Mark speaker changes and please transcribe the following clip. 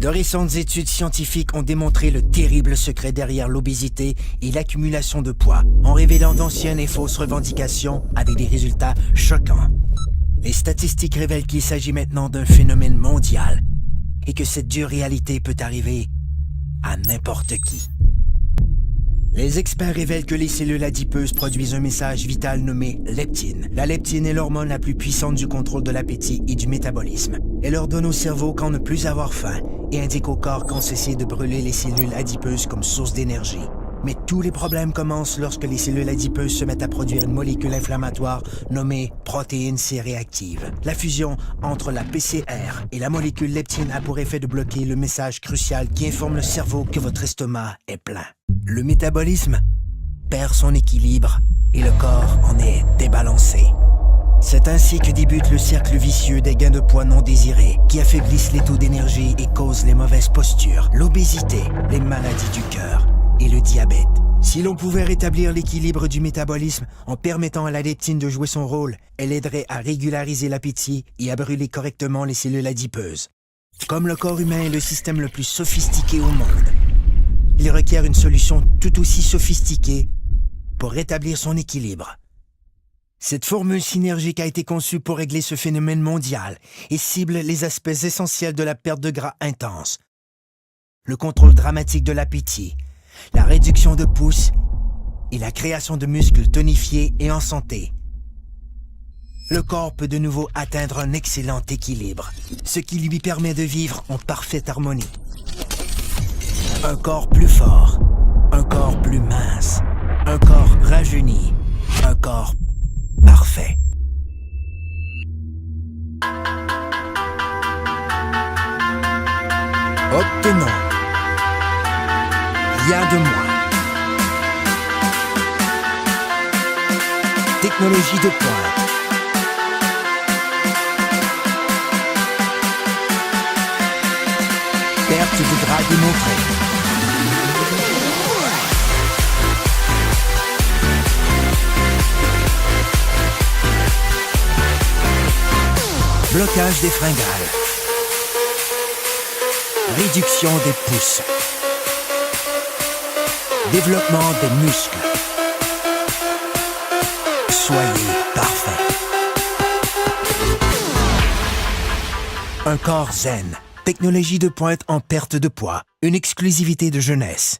Speaker 1: De récentes études scientifiques ont démontré le terrible secret derrière l'obésité et l'accumulation de poids, en révélant d'anciennes et fausses revendications avec des résultats choquants. Les statistiques révèlent qu'il s'agit maintenant d'un phénomène mondial et que cette dure réalité peut arriver à n'importe qui. Les experts révèlent que les cellules adipeuses produisent un message vital nommé leptine. La leptine est l'hormone la plus puissante du contrôle de l'appétit et du métabolisme. Elle ordonne au cerveau quand ne plus avoir faim et indique au corps quand cesser de brûler les cellules adipeuses comme source d'énergie. Mais tous les problèmes commencent lorsque les cellules adipeuses se mettent à produire une molécule inflammatoire nommée protéine C réactive. La fusion entre la PCR et la molécule leptine a pour effet de bloquer le message crucial qui informe le cerveau que votre estomac est plein. Le métabolisme perd son équilibre et le corps en est débalancé. C'est ainsi que débute le cercle vicieux des gains de poids non désirés qui affaiblissent les taux d'énergie et causent les mauvaises postures, l'obésité, les maladies du cœur et le diabète. Si l'on pouvait rétablir l'équilibre du métabolisme en permettant à la leptine de jouer son rôle, elle aiderait à régulariser l'appétit et à brûler correctement les cellules adipeuses. Comme le corps humain est le système le plus sophistiqué au monde, il requiert une solution tout aussi sophistiquée pour rétablir son équilibre. Cette formule synergique a été conçue pour régler ce phénomène mondial et cible les aspects essentiels de la perte de gras intense, le contrôle dramatique de l'appétit, la réduction de pouce et la création de muscles tonifiés et en santé. Le corps peut de nouveau atteindre un excellent équilibre, ce qui lui permet de vivre en parfaite harmonie. Un corps plus fort, un corps plus mince, un corps rajeuni, un corps parfait. Obtenons rien de moins. Technologie de pointe. Perte de gras démontrée. Blocage des fringales. Réduction des pouces. Développement des muscles. Soyez parfait. Un corps zen. Technologie de pointe en perte de poids. Une exclusivité de jeunesse.